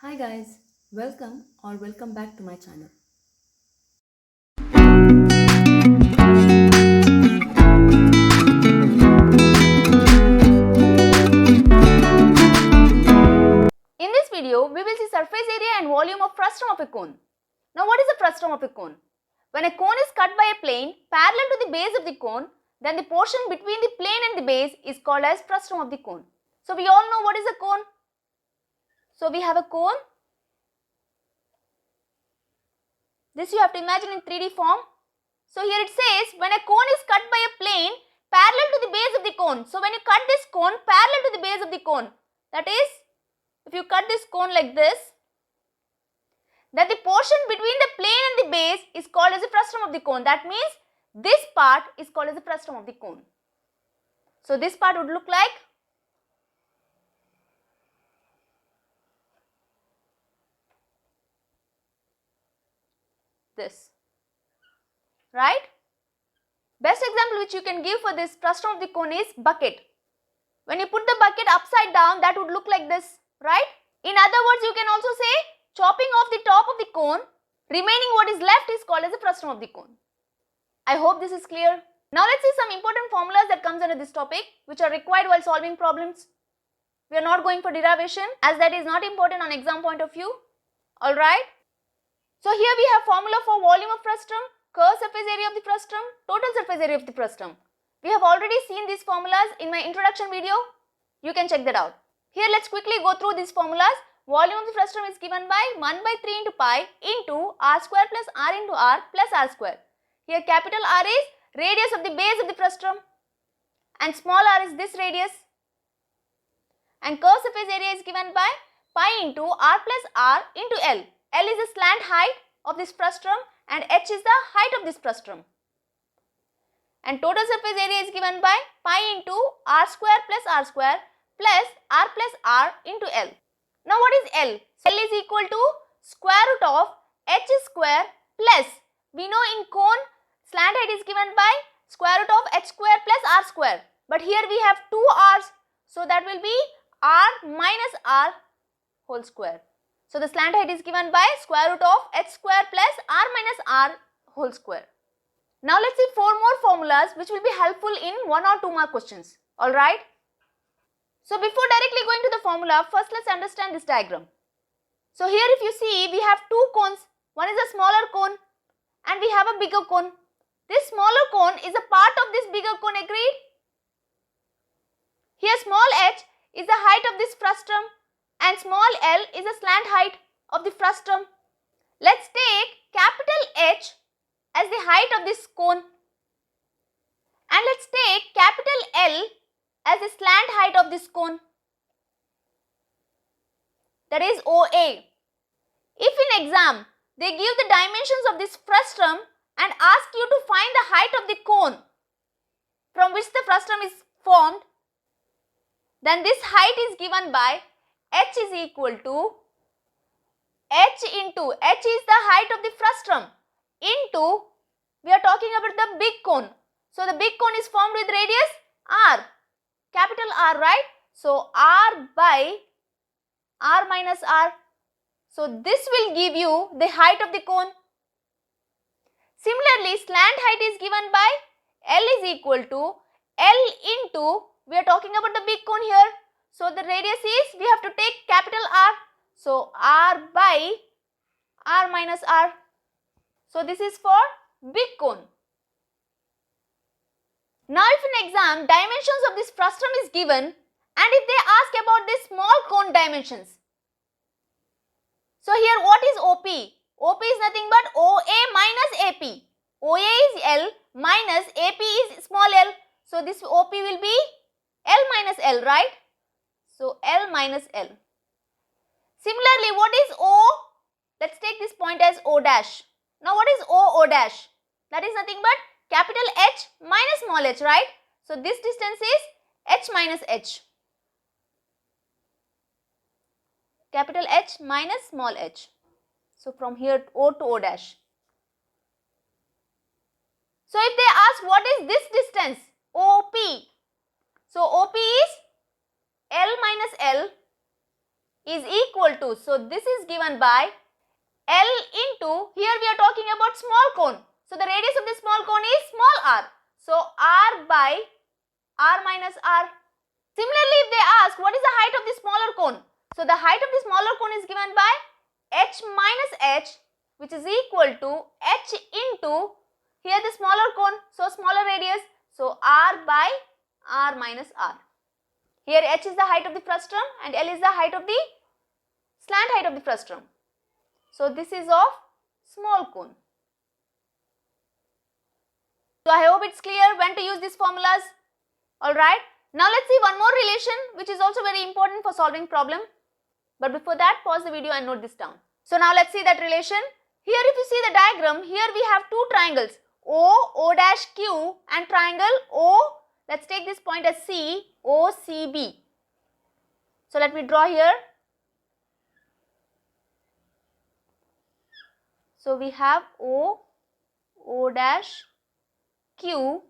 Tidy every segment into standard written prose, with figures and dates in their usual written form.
Hi guys, welcome back to my channel. In this video, we will see surface area and volume of frustum of a cone. Now what is the frustum of a cone? When a cone is cut by a plane parallel to the base of the cone, then the portion between the plane and the base is called as frustum of the cone. So we all know what is a cone. So we have a cone. This you have to imagine in 3D form. So here it says when a cone is cut by a plane parallel to the base of the cone. So when you cut this cone parallel to the base of the cone, that is, if you cut this cone like this, that the portion between the plane and the base is called as the frustum of the cone. That means this part is called as the frustum of the cone. So this part would look like this, right? Best example which you can give for this frustum of the cone is bucket. When you put the bucket upside down, that would look like this, right? In other words, you can also say chopping off the top of the cone, remaining what is left is called as the frustum of the cone. I hope this is clear. Now let's see some important formulas that comes under this topic which are required while solving problems. We are not going for derivation as that is not important on exam point of view. Alright. So here we have formula for volume of frustum, curved surface area of the frustum, total surface area of the frustum. We have already seen these formulas in my introduction video. You can check that out. Here let's quickly go through these formulas. Volume of the frustum is given by 1 by 3 into pi into r square plus r into r plus r square. Here capital R is radius of the base of the frustum and small r is this radius. And curved surface area is given by pi into r plus r into L. L is the slant height of this frustum and h is the height of this frustum. And total surface area is given by pi into r square plus r into L. Now what is L? L is equal to square root of h square plus, we know in cone slant height is given by square root of h square plus r square. But here we have two r's, so that will be r minus r whole square. So the slant height is given by square root of h square plus r minus r whole square. Now let's see four more formulas which will be helpful in 1 or 2 mark questions. Alright. So before directly going to the formula, first let's understand this diagram. So here if you see, we have two cones. One is a smaller cone and we have a bigger cone. This smaller cone is a part of this bigger cone, agreed? Here small h is the height of this frustum and small l is the slant height of the frustum. Let's take capital H as the height of this cone and let's take capital L as the slant height of this cone, that is OA. If in exam they give the dimensions of this frustum and ask you to find the height of the cone from which the frustum is formed, then this height is given by h is equal to h into, h is the height of the frustum into, we are talking about the big cone. So the big cone is formed with radius r, capital R, right? So r by r minus r. So this will give you the height of the cone. Similarly, slant height is given by L is equal to L into, we are talking about the big cone here. So the radius is, we have to take capital R. So r by r minus r. So this is for big cone. Now if in exam dimensions of this frustum is given and if they ask about this small cone dimensions. So here what is OP? OP is nothing but OA minus AP. OA is L minus AP is small l. So this OP will be L minus L, right? So L minus L. Similarly, what is O? Let's take this point as O dash. Now what is O dash? That is nothing but capital H minus small h, right? So this distance is H minus h. Capital H minus small h. So from here O to O dash. So if they ask what is this distance? OP. So OP is L minus L is equal to, so this is given by L into, here we are talking about small cone. So the radius of the small cone is small r. So r by r minus r. Similarly, if they ask what is the height of the smaller cone, so the height of the smaller cone is given by h minus h, which is equal to h into, here the smaller cone, so smaller radius, so r by r minus r. Here h is the height of the frustum and L is the height of the slant height of the frustum. So this is of small cone. So I hope it's clear when to use these formulas. Alright. Now let's see one more relation which is also very important for solving problem. But before that, pause the video and note this down. So now let's see that relation. Here if you see the diagram, here we have two triangles, O, O dash Q and triangle O, let's take this point as C, O, C, B. So let me draw here. So we have O, O dash Q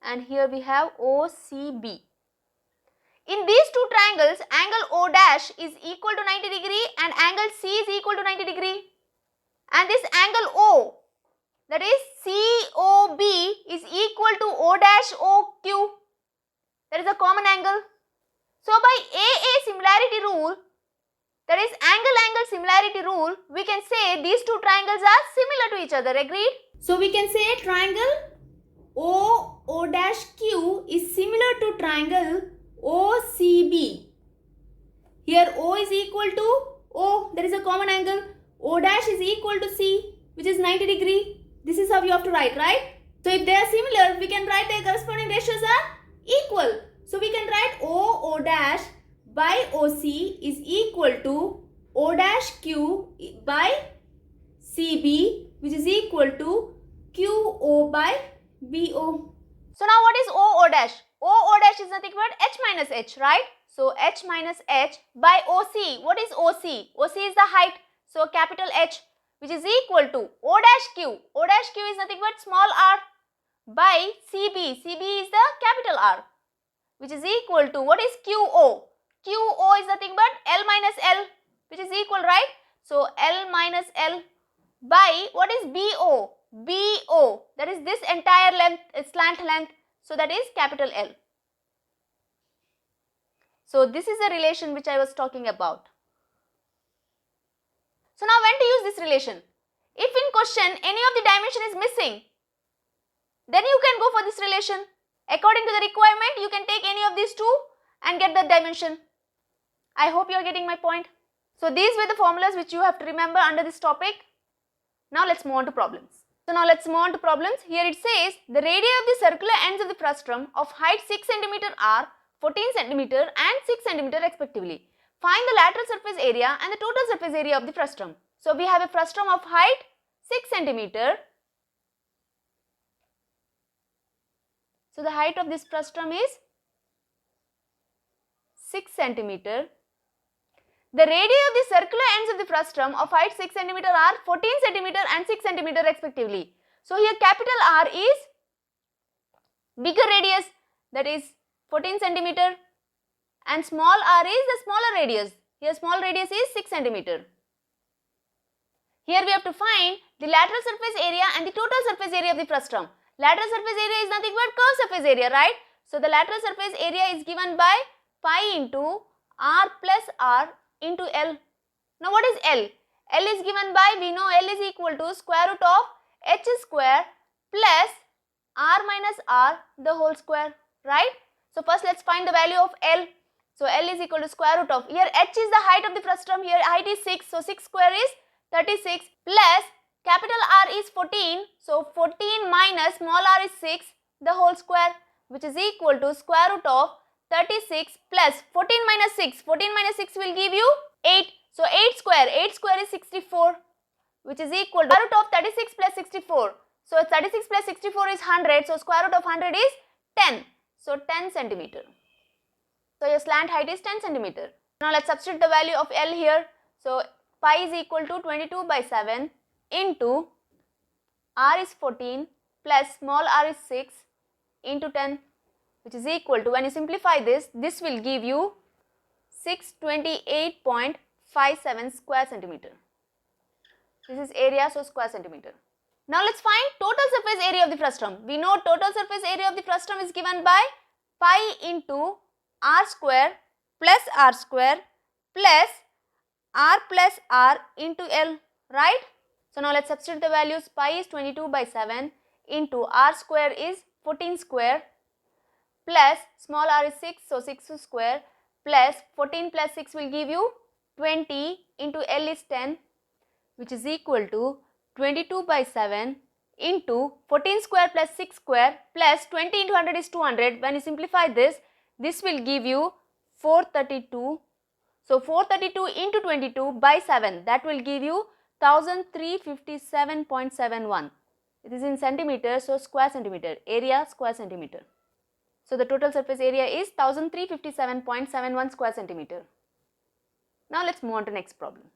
and here we have OCB. In these two triangles, angle O dash is equal to 90 degree and angle C is equal to 90 degree. And this angle O, that is COB, is equal to O dash OQ. That is a common angle. So by AA similarity rule, that is angle-angle similarity rule, we can say these two triangles are similar to each other. Agreed? So we can say triangle O dash Q is similar to triangle OCB. Here O is equal to O, there is a common angle. O dash is equal to C, which is 90 degree. This is how you have to write, right? So if they are similar, we can write their corresponding ratios are equal. So we can write O dash by OC is equal to O dash Q by CB, which is equal to QO by BO. So now what is O dash? O dash is nothing but H minus H, right? So H minus H by OC. What is OC? OC is the height. So capital H, which is equal to O dash Q. O dash Q is nothing but small r by CB. CB is the capital R, which is equal to, what is QO? QO is nothing but L minus L, which is equal, right? So L minus L by, what is BO? BO, that is this entire length, slant length. So that is capital L. So this is the relation which I was talking about. So now when to use this relation? If in question any of the dimension is missing, then you can go for this relation. According to the requirement, you can take any of these two and get the dimension. I hope you are getting my point. So these were the formulas which you have to remember under this topic. Now let's move on to problems. So now let's move on to problems. Here it says the radii of the circular ends of the frustum of height 6 cm are 14 cm and 6 cm respectively. Find the lateral surface area and the total surface area of the frustum. So we have a frustum of height 6 cm. So the height of this frustum is 6 cm. The radii of the circular ends of the frustum of height 6 cm are 14 cm and 6 cm respectively. So here capital R is bigger radius, that is 14 cm, and small r is the smaller radius. Here small radius is 6 cm. Here we have to find the lateral surface area and the total surface area of the frustum. Lateral surface area is nothing but curved surface area, right? So the lateral surface area is given by pi into r plus r into L. Now what is L? L is given by, we know L is equal to square root of h square plus r minus r the whole square, right? So first let's find the value of L. So L is equal to square root of, here h is the height of the frustum, here height is 6, so 6 square is 36 plus capital R is 14, so 14 minus small r is 6 the whole square, which is equal to square root of 36 plus 14 minus 6, 14 minus 6 will give you 8, so 8 square is 64, which is equal to square root of 36 plus 64, so 36 plus 64 is 100, so square root of 100 is 10, so 10 centimeter. So your slant height is 10 centimeter. Now let's substitute the value of L here. So pi is equal to 22 by 7 into r is 14 plus small r is 6 into 10, which is equal to, when you simplify this, this will give you 628.57 square centimeter. This is area, so square centimeter. Now let's find total surface area of the frustum. We know total surface area of the frustum is given by pi into r square plus r into L, right? So now let's substitute the values. Pi is 22/7 into r square is 14 square plus small r is 6, so 6 square plus 14 plus 6 will give you 20 into L is 10, which is equal to 22/7 into 14 square plus 6 square plus 20 into 100 is 200. When you simplify this, this will give you 432. So 432 into 22/7, that will give you 1357.71. It is in centimeter, so square centimeter, area square centimeter. So the total surface area is 1357.71 square centimeter. Now let's move on to next problem.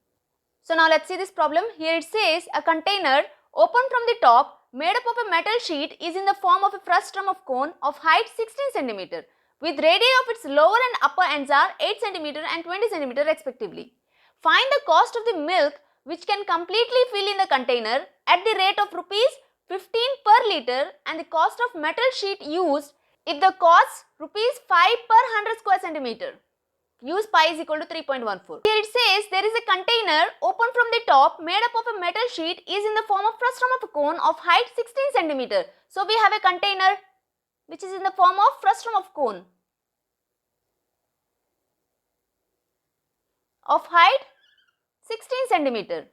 So now let's see this problem. Here it says a container open from the top made up of a metal sheet is in the form of a frustum of cone of height 16 cm with radii of its lower and upper ends are 8 cm and 20 cm respectively. Find the cost of the milk which can completely fill in the container at the rate of rupees 15 per liter and the cost of metal sheet used if the cost rupees 5 per 100 square centimeter. Use pi is equal to 3.14. Here it says there is a container open from the top made up of a metal sheet is in the form of frustum of a cone of height 16 cm. So we have a container which is in the form of frustum of cone of height 16 cm.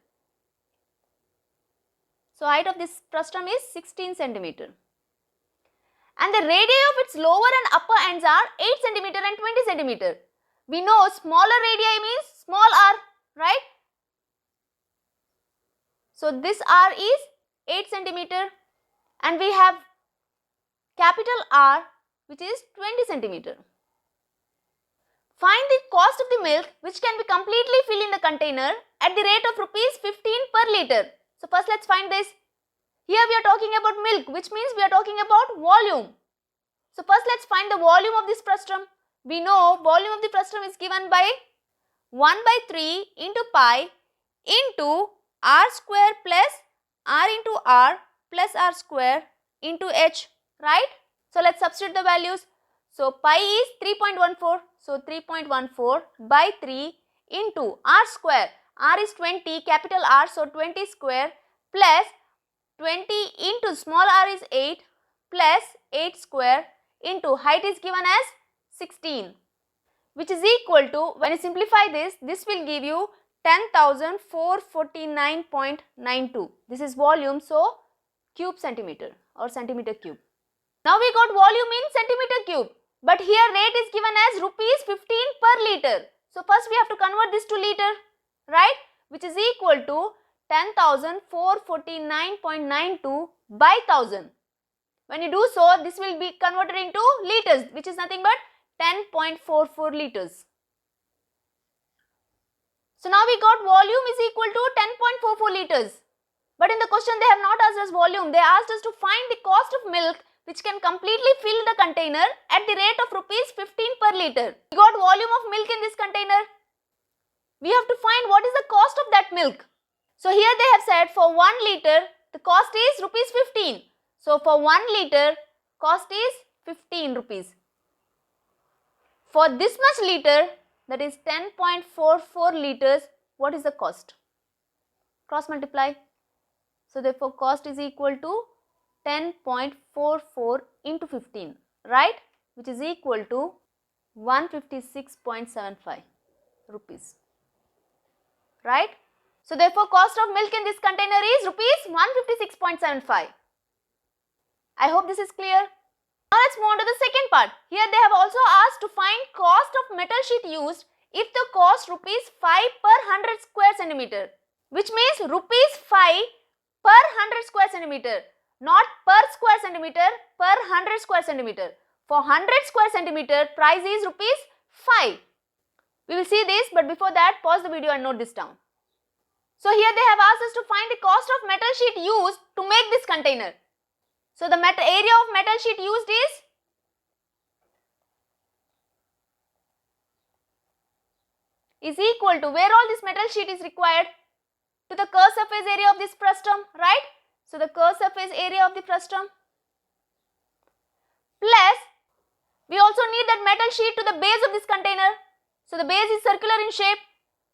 So height of this frustum is 16 cm. And the radii of its lower and upper ends are 8 cm and 20 cm. We know smaller radii means small r, right? So this r is 8 cm and we have capital R which is 20 cm. Find the cost of the milk which can be completely filled in the container at the rate of rupees 15 per liter. So first let's find this. Here we are talking about milk, which means we are talking about volume. So first let's find the volume of this frustum. We know volume of the frustum is given by 1/3 into pi into r square plus r into r plus r square into h, right? So let's substitute the values. So pi is 3.14. So 3.14 by 3 into r square. R is 20, capital R, so 20 square plus 20 into small r is 8 plus 8 square into height is given as 16, which is equal to, when you simplify this, this will give you 10,449.92. This is volume, so cube centimeter or centimeter cube. Now we got volume in centimeter cube, but here rate is given as rupees 15 per liter. So first we have to convert this to liter, right? Which is equal to 10,449.92 by 1000. When you do so, this will be converted into liters, which is nothing but 10.44 liters. So now we got volume is equal to 10.44 liters. But in the question they have not asked us volume. They asked us to find the cost of milk which can completely fill the container at the rate of rupees 15 per liter. We got volume of milk in this container. We have to find what is the cost of that milk. So here they have said for 1 liter the cost is rupees 15. So for 1 liter cost is 15 rupees. For this much liter, that is 10.44 liters, what is the cost? Cross multiply. So therefore cost is equal to 10.44 into 15, right? Which is equal to 156.75 rupees, right? So therefore cost of milk in this container is rupees 156.75. I hope this is clear. Now let's move on to the second part. Here they have also asked to find cost of metal sheet used if the cost rupees 5 per 100 square centimeter, which means rupees 5 per 100 square centimeter, not per square centimeter, per 100 square centimeter. For 100 square centimeter price is rupees 5. We will see this, but before that pause the video and note this down. So here they have asked us to find the cost of metal sheet used to make this container. So the area of metal sheet used is is equal to, where all this metal sheet is required, to the curved surface area of this frustum, right? So the curved surface area of the frustum plus we also need that metal sheet to the base of this container. So the base is circular in shape.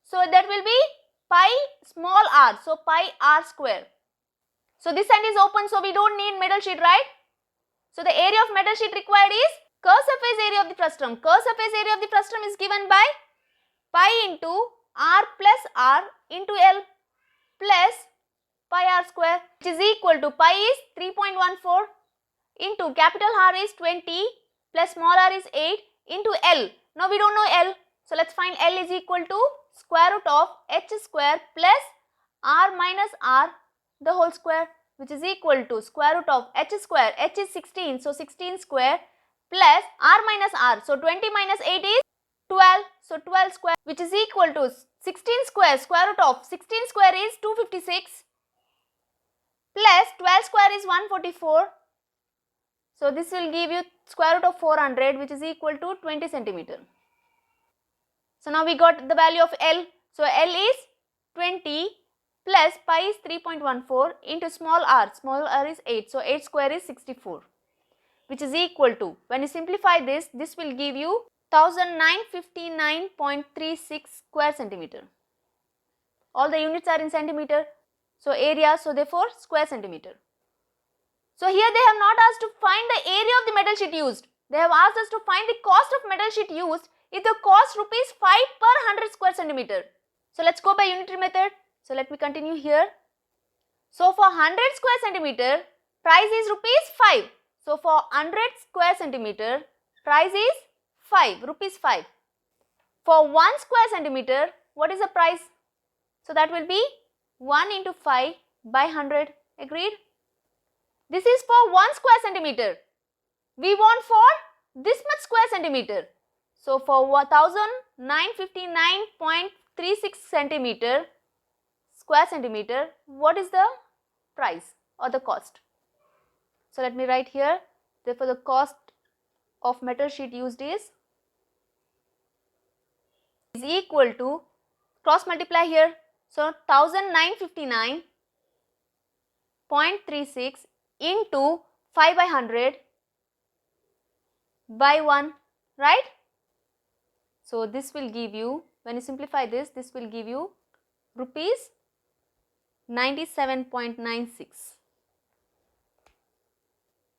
So that will be pi small r. So pi r square. So this end is open, so we don't need metal sheet, right? So the area of metal sheet required is curved surface area of the frustum. Curved surface area of the frustum is given by pi into r plus r into L plus pi r square, which is equal to pi is 3.14 into capital R is 20 plus small r is 8 into L. Now we don't know L. So let's find L is equal to square root of h square plus r minus r the whole square, which is equal to square root of h square. H is 16, so 16 square plus r minus r. So 20 minus 8 is 12. So 12 square, which is equal to 16 square. Square root of 16 square is 256 plus 12 square is 144. So this will give you square root of 400, which is equal to 20 centimeter. So now we got the value of L. So L is 20 plus pi is 3.14 into small r is 8. So 8 square is 64, which is equal to, when you simplify this, this will give you 1959.36 square centimeter. All the units are in centimeter. So area, so therefore square centimeter. So here they have not asked to find the area of the metal sheet used. They have asked us to find the cost of metal sheet used if the cost rupees 5 per 100 square centimeter. So let's go by unitary method. So let me continue here. So for 100 square centimeter, price is rupees 5. So for 100 square centimeter, price is 5, rupees 5. For 1 square centimeter, what is the price? So that will be 1 into 5 by 100, agreed? This is for 1 square centimeter. We want for this much square centimeter. So for 1959.36 centimeter square centimeter, what is the price or the cost? So let me write here. Therefore the cost of metal sheet used is equal to, cross multiply here. So 1959.36 into 5 by 100 by 1, right? So this will give you, when you simplify this, this will give you rupees 97.96.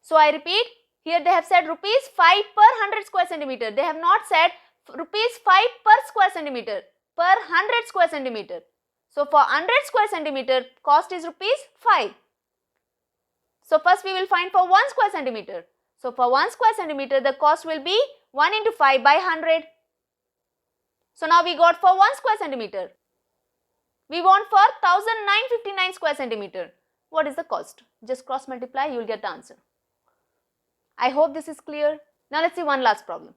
So I repeat, here they have said rupees 5 per 100 square centimeter. They have not said rupees 5 per square centimeter, per 100 square centimeter. So for 100 square centimeter, cost is rupees 5. So first we will find for 1 square centimeter. So for 1 square centimeter, the cost will be 1 into 5 by 100. So now we got for 1 square centimeter. We want for 1959 square centimeter. What is the cost? Just cross multiply, you will get the answer. I hope this is clear. Now let's see one last problem.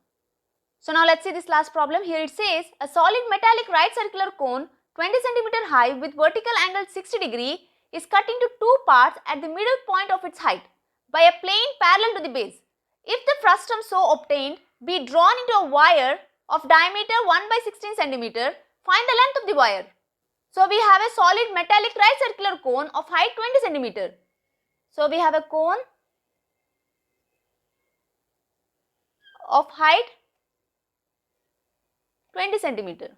So now let's see this last problem. Here it says a solid metallic right circular cone 20 centimeter high with vertical angle 60 degree is cut into two parts at the middle point of its height by a plane parallel to the base. If the frustum so obtained be drawn into a wire of diameter 1 by 16 centimeter, find the length of the wire. So we have a solid metallic right circular cone of height 20 centimeter. So we have a cone of height 20 centimeter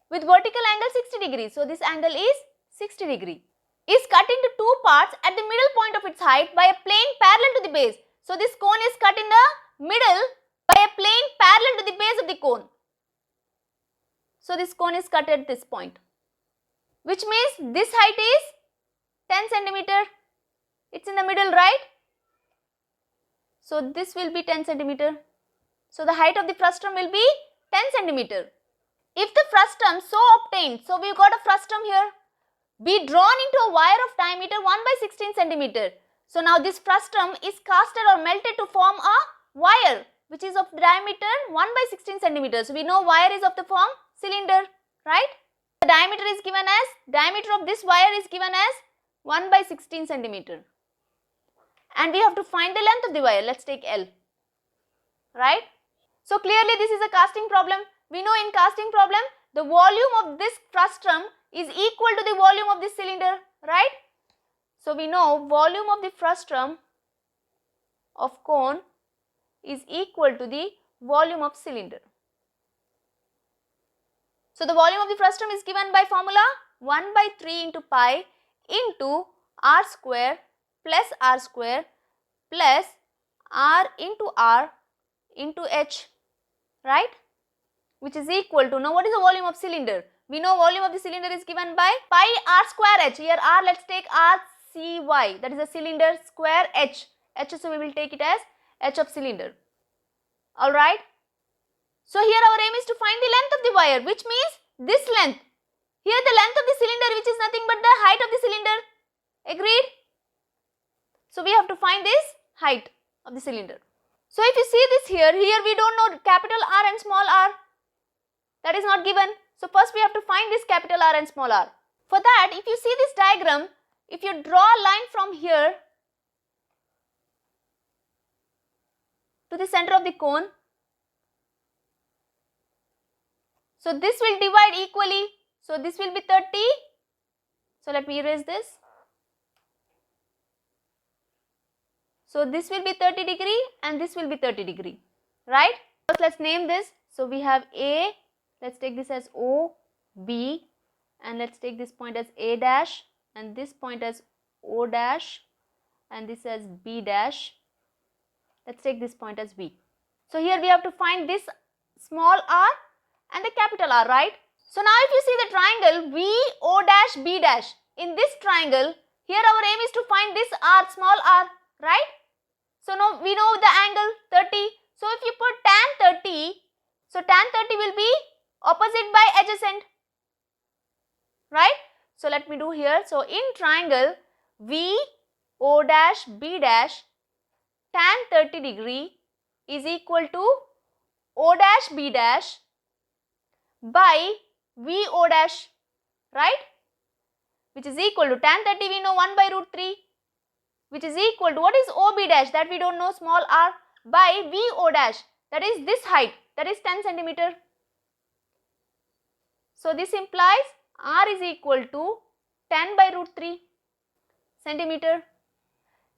with vertical angle 60 degrees. So this angle is 60 degree. Is cut into two parts at the middle point of its height by a plane parallel to the base. So this cone is cut in the middle by a plane parallel to the base of the cone. So this cone is cut at this point, which means this height is 10 centimeter. It's in the middle, right? So this will be 10 centimeter. So the height of the frustum will be 10 centimeter. If the frustum so obtained, so we got a frustum here, be drawn into a wire of diameter 1 by 16 centimeter. So now this frustum is casted or melted to form a wire which is of diameter 1 by 16 centimeters. So we know wire is of the form cylinder, right? The diameter is given as, diameter of this wire is given as 1 by 16 centimeter. And we have to find the length of the wire. Let's take L, right? So clearly this is a casting problem. We know in casting problem the volume of this frustum is equal to the volume of this cylinder, right? So we know volume of the frustum of cone is equal to the volume of cylinder. So the volume of the frustum is given by formula 1 by 3 into pi into r square plus r into r into h, right? Which is equal to, now what is the volume of cylinder? We know volume of the cylinder is given by pi r square h. Here r, let's take r c y, that is the cylinder, square h, so we will take it as h of cylinder. Alright. So here our aim is to find the length of the wire, which means this length. Here the length of the cylinder, which is nothing but the height of the cylinder. Agreed? So we have to find this height of the cylinder. So if you see this here we don't know capital R and small r. That is not given. So first we have to find this capital R and small r. For that, if you see this diagram, if you draw a line from here to the center of the cone, so this will divide equally. So this will be 30. So let me erase this. So this will be 30 degree and this will be 30 degree, right? First let's name this. So we have A, let's take this as O, B, and let's take this point as A dash and this point as O dash and this as B dash. Let's take this point as B. So here we have to find this small r and the capital R, right? So now if you see the triangle VO dash B dash, in this triangle, here our aim is to find this r, small r, right? So now we know the angle 30. So if you put tan 30, so tan 30 will be opposite by adjacent, right? So let me do here. So in triangle VO dash B dash, tan 30 degree is equal to O dash B dash by VO dash, right? Which is equal to tan 30 we know 1 by root 3, which is equal to, what is OB dash, that we don't know, small r, by VO dash, that is this height, that is 10 centimeter. So this implies r is equal to 10 by root 3 centimeter.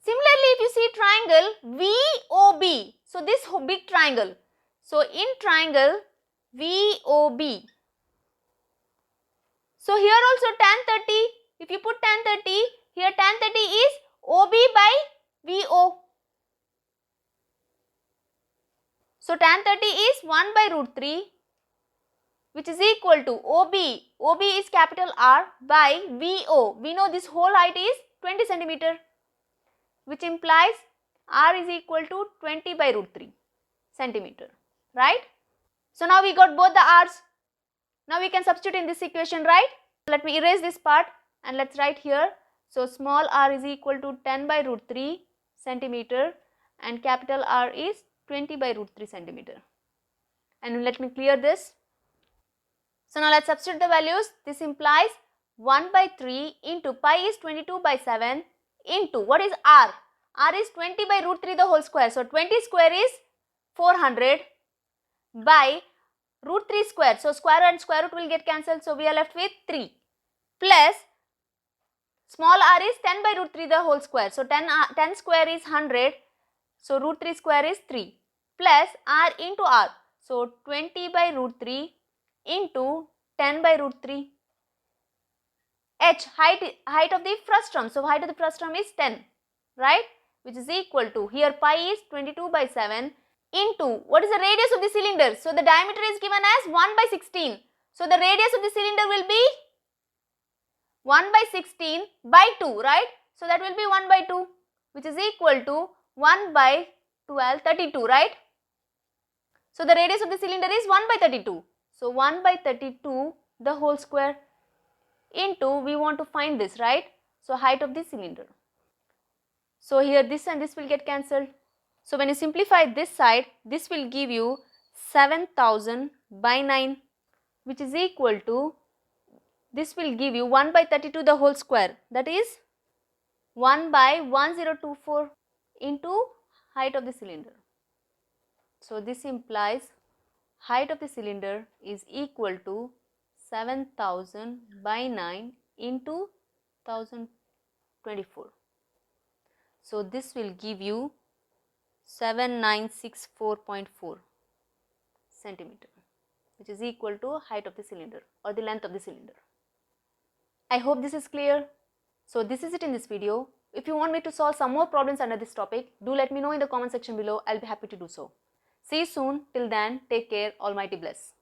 Similarly, if you see triangle VOB, so this big triangle, so in triangle VOB, so here also tan 30, if you put tan 30, here tan 30 is OB by VO. So tan 30 is 1 by root 3, which is equal to OB. OB is capital R by VO. We know this whole height is 20 centimeter, which implies R is equal to 20 by root 3 centimeter, right? So now we got both the R's. Now we can substitute in this equation, right? Let me erase this part and let's write here. So small r is equal to 10 by root 3 centimeter and capital R is 20 by root 3 centimeter. And let me clear this. So now let's substitute the values. This implies 1 by 3 into pi is 22 by 7 into, what is R? R is 20 by root 3 the whole square. So 20 square is 400 by root 3 square. So square and square root will get cancelled. So we are left with 3 plus small r is 10 by root 3 the whole square. So 10 square is 100. So root 3 square is 3 plus r into r. So 20 by root 3 into 10 by root 3. H, height of the frustum. So height of the frustum is 10, right? Which is equal to, here pi is 22 by 7 into, what is the radius of the cylinder? So the diameter is given as 1 by 16. So the radius of the cylinder will be 1 by 16 by 2, right? So that will be 1 by 2, which is equal to 1 by 12, 32, right? So the radius of the cylinder is 1 by 32. So 1 by 32 the whole square into, we want to find this, right? So height of the cylinder. So here this and this will get cancelled. So when you simplify this side, this will give you 7000 by 9, which is equal to, this will give you 1 by 32 the whole square, that is 1 by 1024 into height of the cylinder. So this implies height of the cylinder is equal to 7000 by 9 into 1024. So this will give you 7964.4 centimeter, which is equal to height of the cylinder or the length of the cylinder. I hope this is clear. So this is it in this video. If you want me to solve some more problems under this topic, do let me know in the comment section below. I'll be happy to do so. See you soon. Till then, take care. Almighty bless.